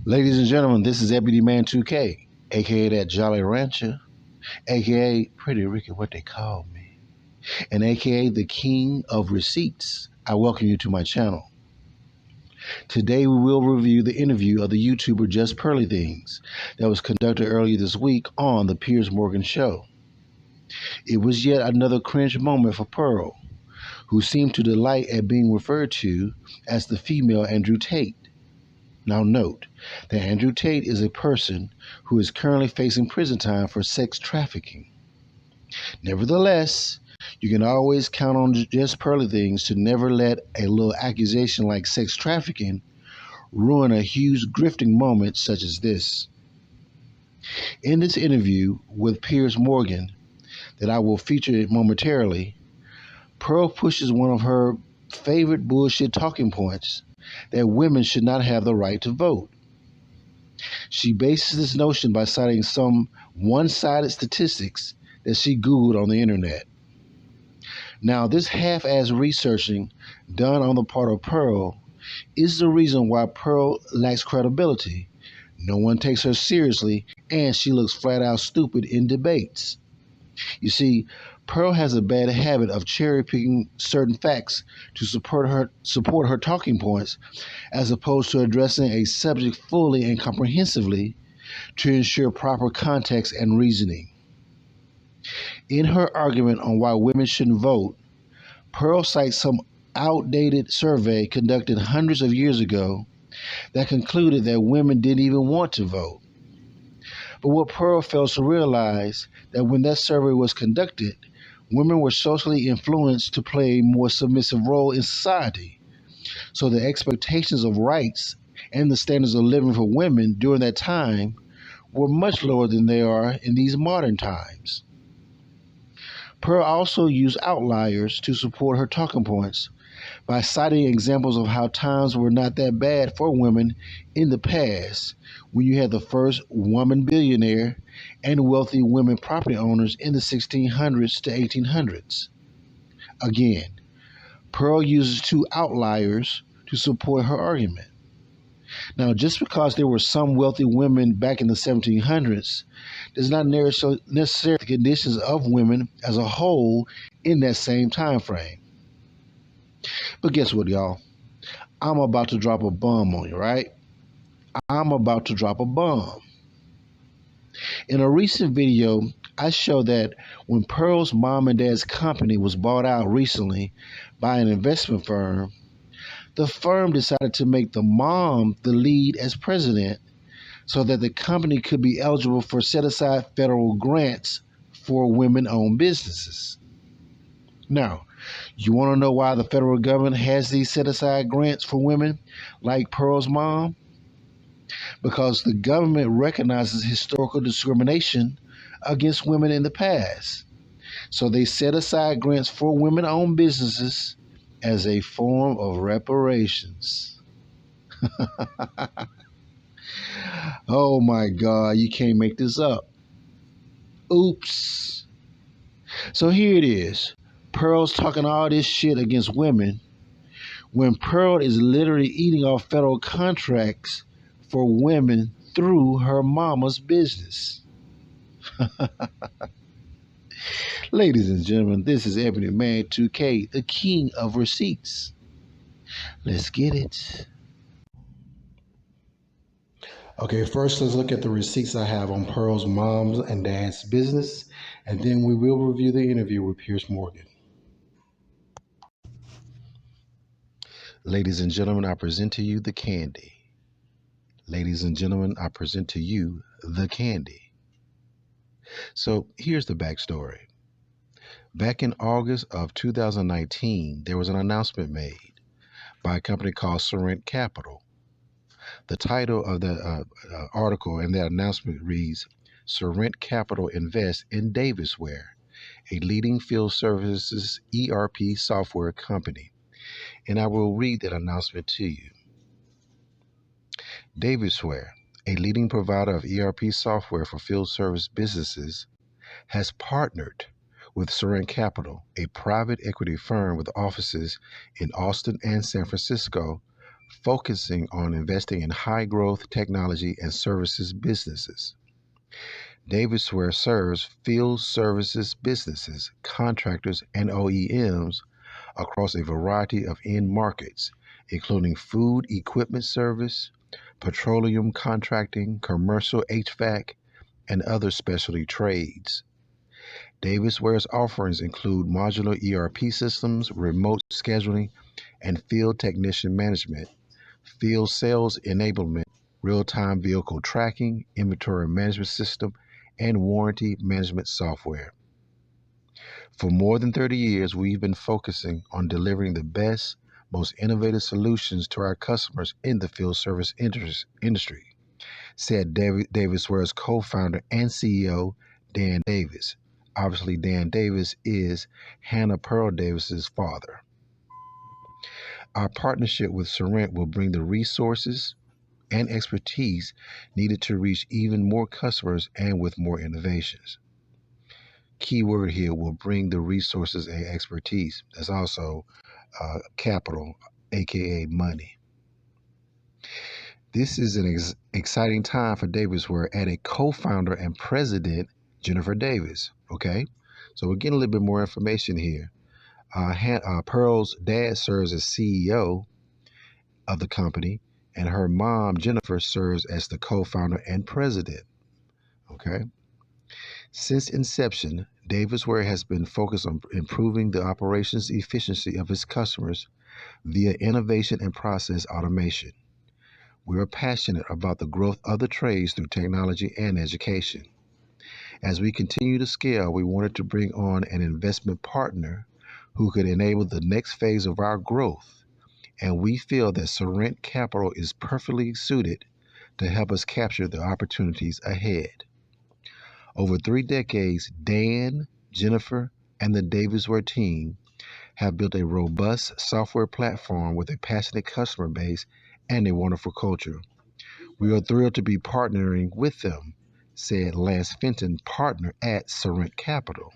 Ladies and gentlemen, this is Deputy Man 2K, aka that Jolly Rancher, aka Pretty Ricky, what they call me, and aka the King of Receipts. I welcome you to my channel. Today we will review the interview of the YouTuber Just Pearly Things that was conducted earlier this week on the Piers Morgan Show. It was yet another cringe moment for Pearl, who seemed to delight at being referred to as the female Andrew Tate. Now note that Andrew Tate is a person who is currently facing prison time for sex trafficking. Nevertheless, you can always count on Just Pearly Things to never let a little accusation like sex trafficking ruin a huge grifting moment such as this. In this interview with Piers Morgan that I will feature momentarily, Pearl pushes one of her favorite bullshit talking points, that women should not have the right to vote. She bases this notion by citing some one-sided statistics that she Googled on the internet. Now, this half-ass researching done on the part of Pearl is the reason why Pearl lacks credibility. No one takes her seriously, and she looks flat-out stupid in debates. You see, Pearl has a bad habit of cherry-picking certain facts to support her talking points, as opposed to addressing a subject fully and comprehensively to ensure proper context and reasoning. In her argument on why women shouldn't vote, Pearl cites some outdated survey conducted hundreds of years ago that concluded that women didn't even want to vote. But what Pearl fails to realize that when that survey was conducted, women were socially influenced to play a more submissive role in society. So the expectations of rights and the standards of living for women during that time were much lower than they are in these modern times. Pearl also used outliers to support her talking points by citing examples of how times were not that bad for women in the past, when you had the first woman billionaire and wealthy women property owners in the 1600s to 1800s. Again, Pearl uses two outliers to support her argument. Now, just because there were some wealthy women back in the 1700s does not necessarily the conditions of women as a whole in that same time frame. But guess what, y'all? I'm about to drop a bomb on you, right? I'm about to drop a bomb. In a recent video, I show that when Pearl's mom and dad's company was bought out recently by an investment firm, the firm decided to make the mom the lead as president so that the company could be eligible for set-aside federal grants for women-owned businesses. Now, you want to know why the federal government has these set-aside grants for women like Pearl's mom? Because the government recognizes historical discrimination against women in the past. So they set aside grants for women-owned businesses as a form of reparations. Oh my God, you can't make this up. Oops. So here it is. Pearl's talking all this shit against women when Pearl is literally eating off federal contracts for women through her mama's business. Ladies and gentlemen, this is Ebony Man 2K, the King of Receipts. Let's get it. Okay, first let's look at the receipts I have on Pearl's mom's and dad's business, and then we will review the interview with Piers Morgan. Ladies and gentlemen, I present to you the candy. Ladies and gentlemen, I present to you the candy. So here's the backstory. Back in August of 2019, there was an announcement made by a company called Sorrent Capital. The title of the article and that announcement reads, Sorrent Capital invests in Davisware, a leading field services ERP software company. And I will read that announcement to you. Davisware, a leading provider of ERP software for field service businesses, has partnered with Sorrent Capital, a private equity firm with offices in Austin and San Francisco, focusing on investing in high growth technology and services businesses. Davis Ware serves field services businesses, contractors, and OEMs across a variety of end markets, including food equipment service, petroleum contracting, commercial HVAC, and other specialty trades. Davis Ware's offerings include modular ERP systems, remote scheduling, and field technician management, field sales enablement, real-time vehicle tracking, inventory management system, and warranty management software. For more than 30 years, we've been focusing on delivering the best, most innovative solutions to our customers in the field service industry, said Davis Ware's co-founder and CEO, Dan Davis. Obviously, Dan Davis is Hannah Pearl Davis's father. Our partnership with Sorrent will bring the resources and expertise needed to reach even more customers and with more innovations. Key word here, will bring the resources and expertise. That's also capital, aka money. This is an exciting time for Davis. We're at a co-founder and president, Jennifer Davis. Okay, so we're getting a little bit more information here. Pearl's dad serves as CEO of the company, and her mom, Jennifer, serves as the co-founder and president. Okay. Since inception, Davis Ware has been focused on improving the operations efficiency of its customers via innovation and process automation. We are passionate about the growth of the trades through technology and education. As we continue to scale, we wanted to bring on an investment partner who could enable the next phase of our growth, and we feel that Sorrent Capital is perfectly suited to help us capture the opportunities ahead. Over 3 decades, Dan, Jennifer, and the Davis Ware team have built a robust software platform with a passionate customer base and a wonderful culture. We are thrilled to be partnering with them, said Lance Fenton, partner at Sorrent Capital.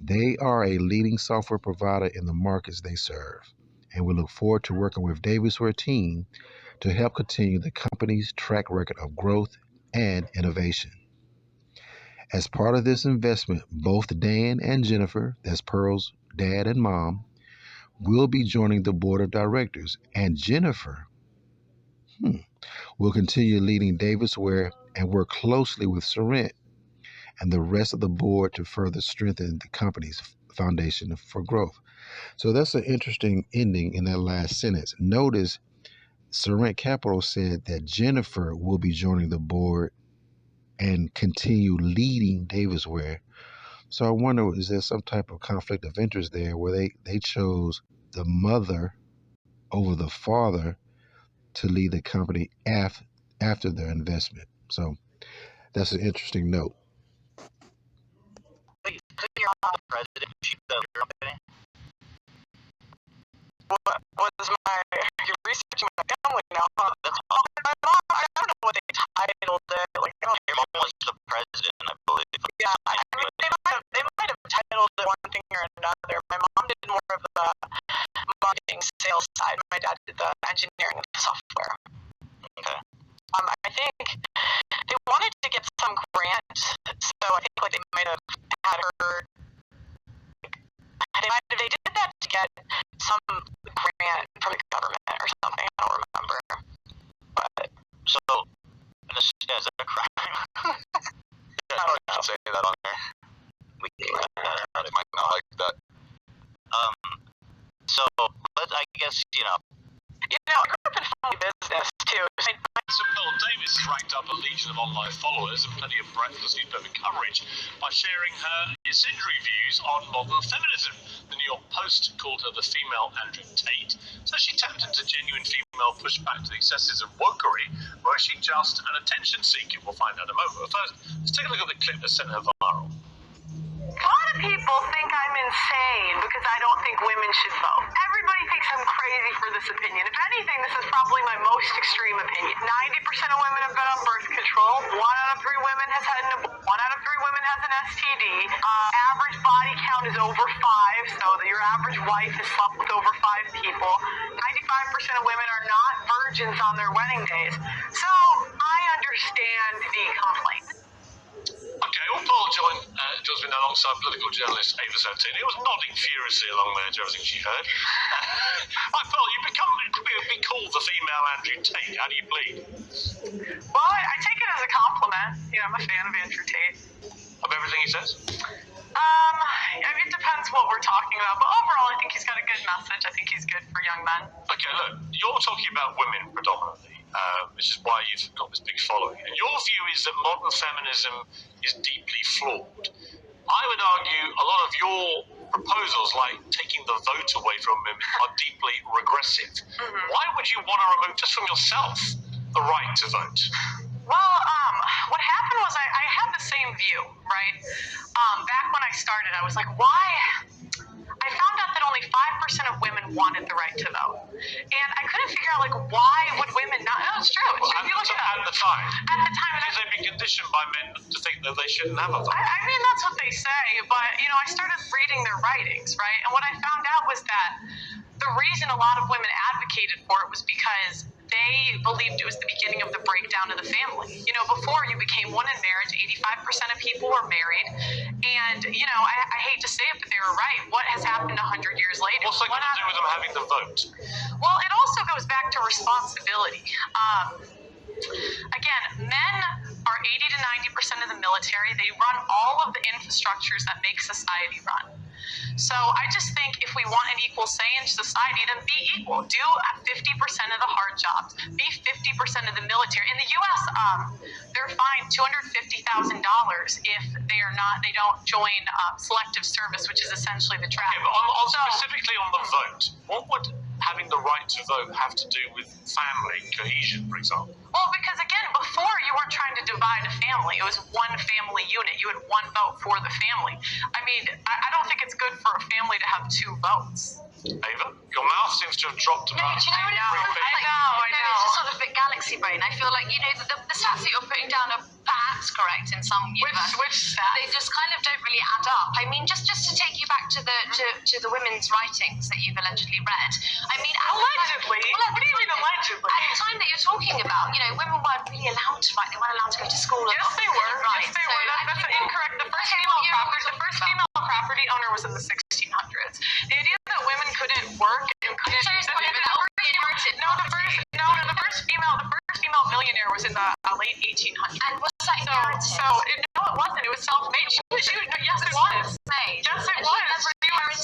They are a leading software provider in the markets they serve, and we look forward to working with Davis Ware team to help continue the company's track record of growth and innovation. As part of this investment, both Dan and Jennifer, that's Pearl's dad and mom, will be joining the board of directors, and Jennifer will continue leading Davis Ware and work closely with Sorrent and the rest of the board to further strengthen the company's foundation for growth. So that's an interesting ending in that last sentence. Notice Sorrent Capital said that Jennifer will be joining the board and continue leading Davis Ware. So I wonder, is there some type of conflict of interest there where they chose the mother over the father to lead the company after their investment? So that's an interesting note. You're not the president, she's the company. What was you're researching my family now, huh? My mom, I don't know what they titled it. Like, I don't know. Your mom was the president, I believe. Yeah, I mean, they might have titled it one thing or another. My mom did more of the marketing sales side. My dad did the engineering of the software. Okay. I think they wanted to get some grant, so I think like they might have had her. They did that to get some grant from the government or something. I don't remember. But so, is that a crime? I don't know if you should say that on there. They might not like that. So, but I guess I grew up in family business too. So Pearl Davis has racked up a legion of online followers and plenty of breathless newspaper coverage by sharing her incendiary views on modern feminism. The New York Post called her the female Andrew Tate, so she tapped into genuine female pushback to the excesses of wokery, or is she just an attention seeker? We'll find out in a moment. But first, let's take a look at the clip that sent her viral. A lot of people think I'm insane because I don't think women should vote. Everybody thinks I'm crazy for this opinion. If anything, this is probably my most extreme opinion. 90% of women have been on birth control. 1 out of 3 women has had an abortion. 1 out of 3 women has an STD. Average body count is over 5, so that your average wife has slept with over 5 people. 95% 85% of women are not virgins on their wedding days. So I understand the complaint. Okay, well, Paul joins me now alongside political journalist Ava Santini, who was nodding furiously along there to everything she heard. Right, Paul, you could be called the female Andrew Tate. How do you plead? Well, I take it as a compliment. You know, I'm a fan of Andrew Tate. Of everything he says? It depends what we're talking about, but overall, I think he's got a good message. I think he's good for young men. Okay, look, you're talking about women predominantly, which is why you've got this big following. And your view is that modern feminism is deeply flawed. I would argue a lot of your proposals, like taking the vote away from women, are deeply regressive. Mm-hmm. Why would you want to remove, just from yourself, the right to vote? Well, what happened was I had the same view, right? Back when I started, I was like, why? I found out that only 5% of women wanted the right to vote. And I couldn't figure out, like, why would women not? No, it's true. It's true. You look it up. At the time. At the time. Because they've been conditioned by men to think that they shouldn't have a vote. I mean, that's what they say, but, you know, I started reading their writings, right? And what I found out was that the reason a lot of women advocated for it was because they believed it was the beginning of the breakdown of the family. You know, before you became one in marriage, 85% of people were married. And, you know, I hate to say it, but they were right. What has happened 100 years later? What's that got to do with them having the vote? Well, it also goes back to responsibility. Again, men are 80 to 90% of the military. They run all of the infrastructures that make society run. So I just think if we want an equal say in society, then be equal. Do 50% of the hard jobs. Be 50% of the military. In the U.S., they're fined $250,000 if they don't join selective service, which is essentially the traffic. Yeah, but specifically on the vote, what would having the right to vote have to do with family cohesion, for example? Well, because again, before you weren't trying to divide a family. It was one family unit. You had one vote for the family. I mean, I don't think it's good for a family to have two votes. Ava, your mouth seems to have dropped about. Do you know what I know. It's just sort of a bit galaxy brain. I feel like, you know, the stats that you're putting down are perhaps correct in some universe. Which stats? They just kind of don't really add up. I mean, just to take you back to the women's writings that you've allegedly read. I mean, allegedly? What do you mean allegedly? At the time that you're talking about, you know, women weren't really allowed to write. They weren't allowed to go to school. Yes, they were. Right. Yes, they were. That's incorrect. The first female property owner was in the 1600s. The idea that women couldn't work and couldn't. The first female millionaire was in the late 1800s. And was that inherited? No, it wasn't. It was self-made. Yes, it was. Yes, it was.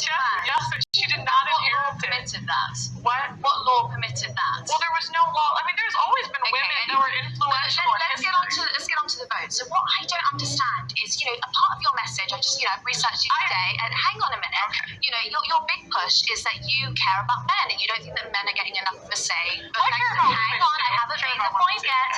Yes, but she did not inherit it. Permitted that? What law permitted that? Well, there was no law. I mean, there's always been women that were influential. Let's get on to the vote. So what I don't understand is, you know, a part of your message, I've researched you today, and hang on a minute. Okay. You know, your big push is that you care about men, and you don't think that men are getting enough of a say. But hang on, I haven't made the point yet.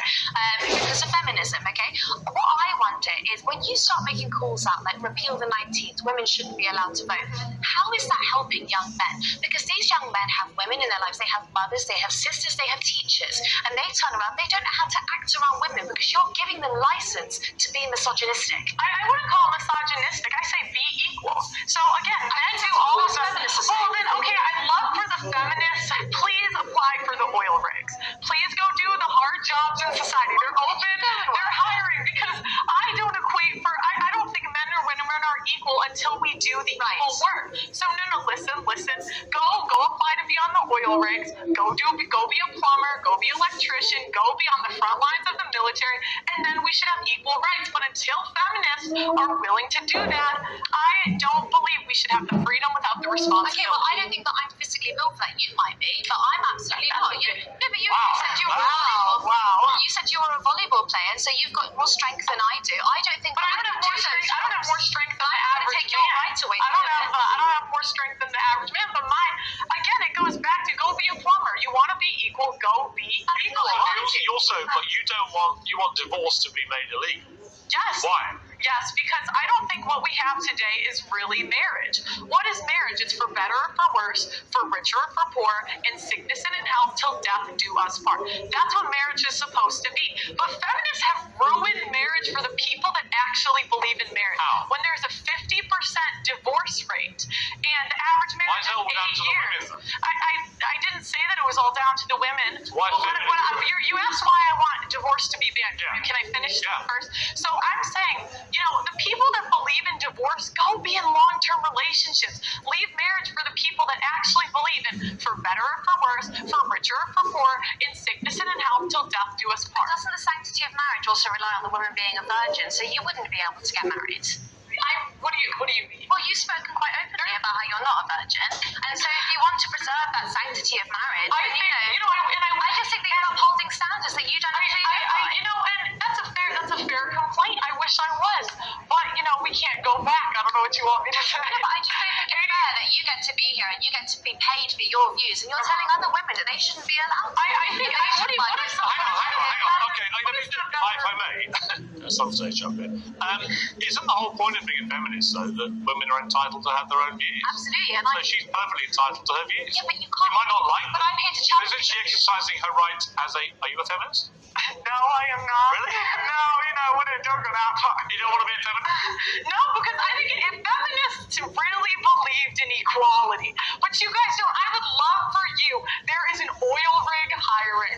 Because of feminism, okay? What I wonder is when you start making calls out like repeal the 19th, women shouldn't be allowed to vote, how is that helping young men? Because these young men have women in their lives, they have mothers, they have sisters, they have teachers, and they turn around, they don't know how to act around women because you're giving them license to be misogynistic. I wouldn't call it misogynistic. I say be equal. So again, men do all of the feminists. Well then, okay, I'd love for the feminists, please apply for the oil rigs. Please go do the hard jobs in society. They're open, they're hiring, because I don't think men or women are equal until we do the equal work. So no, listen. Go apply to be on the oil rigs. Go be a plumber. Go be an electrician. Go be on the front lines of the military, and then we should have equal rights. But until feminists are willing to do that, I don't believe we should have the freedom without the responsibility. Okay, well, I don't think that I'm physically built for that. You might be, but I'm absolutely not. You said you were a volleyball player, and so you've got more strength than I do. I don't think. But I don't have more strength than the average man. Take your rights away. I don't have more strength than the average man. But again, it goes back to go be a plumber. You want to be equal, go be equal. You want divorce to be made illegal. Yes. Why? Yes, because I don't think what we have today is really marriage. What is marriage? It's for better or for worse, for richer or for poor, in sickness and in health, till death do us part. That's what marriage is supposed to be. But feminists have ruined marriage for the people that actually believe in marriage. How? When there's a 50% divorce rate and the average marriage Why is it all down is 8 to the years. women? I didn't say that it was all down to the women. Why But feminism? you asked why I want divorce to be banned. Yeah. Can I finish Yeah. first? So I'm saying, the people that believe in divorce, go be in long-term relationships. Leave marriage for the people that actually believe in for better or for worse, for richer or for poor, in sickness and in health, till death do us part. Doesn't the sanctity of marriage also rely on the woman being a virgin, so you wouldn't be able to get married? What do you mean? Well, you've spoken quite openly about how you're not a virgin, and so if you want to preserve that sanctity of marriage, I just think that you're upholding standards that you don't actually live by. and that's a fair complaint. I wish I was, but we can't go back. I don't know what you want me to say. But I just don't think it's fair that you get to be here and you get to be paid for your views, and you're telling other women that they shouldn't be allowed. I think. Hang on. Okay, if I may, at some stage up here. Isn't the whole point of being a feminist, though, that women are entitled to have their own views? Absolutely, and So she's perfectly entitled to her views. Yeah, but you You can't. might not like But them. I'm here to challenge. Isn't she exercising her right as a... Are you a feminist? No, I am not. Really? No, don't go that far. You don't want to be a feminist? No, because I think if feminists really believed in equality, but you guys don't, I would love for you, there is an oil rig hiring.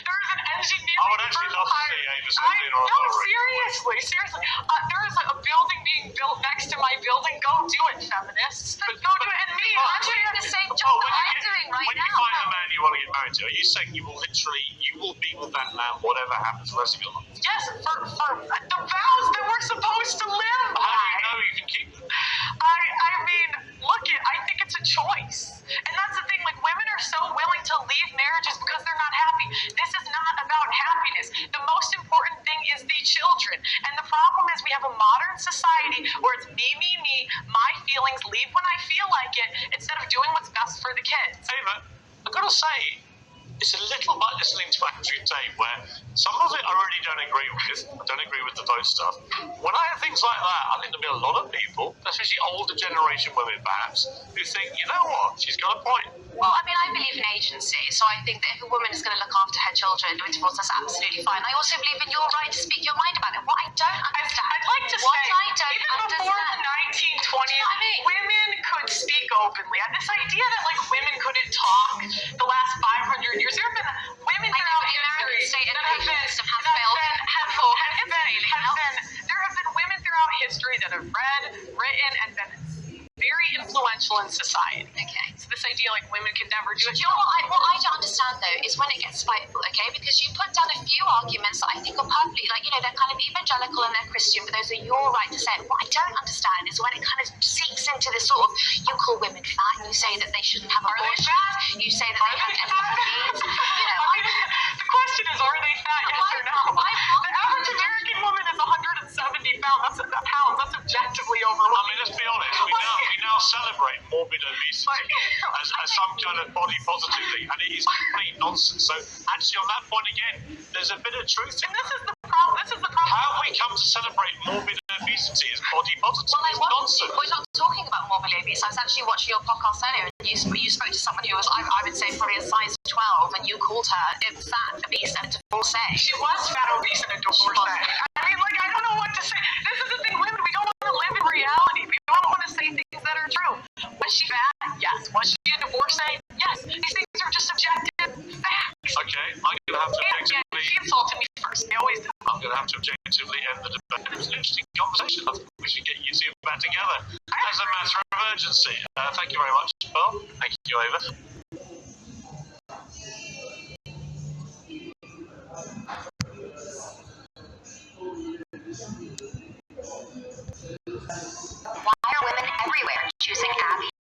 There is an engineering I would actually firm love to hiring. see Ava Smith in on No, oil rig. seriously. There is a building being built next to my building. Go do it, feminists. Go do it. And me, I'm doing the same job that I'm doing right when you now. find a man you want to get married to, are you saying you will be with that man whatever happens the rest of your life? Yes, for the vows that we're supposed to live by. How do you know you can keep them? I mean, I think it's a choice. And that's the thing, women are so willing to leave marriages because they're not happy. This is not about happiness. The most important thing is the children. And the problem is we have a modern society where it's me, my feelings, leave when I feel like it, instead of doing what's best for the kids. Ava, I've got to say, it's a little like listening to Andrew Tate, where some of it I really don't agree with. I don't agree with the vote stuff. When I hear things like that, I think there'll be a lot of people, especially older generation women perhaps, who think, you know what, she's got a point. Well, I mean, I believe in agency, so I think that if a woman is going to look after her children and do a divorce, that's absolutely fine. I also believe in your right to speak your mind about it. What I don't understand, I'd like to what say, I don't even before understand. the 1920s, Do you know what I mean? women could speak openly. And this idea that women couldn't talk the last 500 years, there have been women throughout the American history state that have education been system has failed. there have been women throughout history that have read, written, and been very influential in society. Okay. So this idea women could never do it. You know what I don't understand though is when it gets spiteful, okay? Because you put down a few arguments that I think are perfectly, they're kind of evangelical and they're Christian, but those are your right to say it. What I don't understand is when it kind of seeps into this sort of, you call women fat, you say that they shouldn't have abortions, you say that they have needs. The question is, are they fat? Yes or no? The average American woman is 170 pounds. That's objectively overweight. I mean, let's be honest, we now celebrate morbid obesity as some kind of body positive thing, and it is complete nonsense. So actually, on that point again, there's a bit of truth in And this is the problem. how we come to celebrate morbid obesity as body positive. It's nonsense. We're not talking about morbid obese. I was actually watching your podcast earlier, and you spoke to someone who was, I would say, probably a size 12, and you called her fat, obese, and a divorcee. She was fat, obese, and a divorcee. I mean, I don't know what to say. This is the thing, women, we don't want to live in reality. We don't want to say things that are true. Was she fat? Yes. Was she a divorcee? Yes. These things are just objective facts. Okay, I'm going to have to objectively... She insulted me first. They always do. I'm going to have to objectively end the debate. It was an interesting conversation. I think we should get you two back together as a matter of urgency. Thank you very much, Pearl. Thank you, Ava.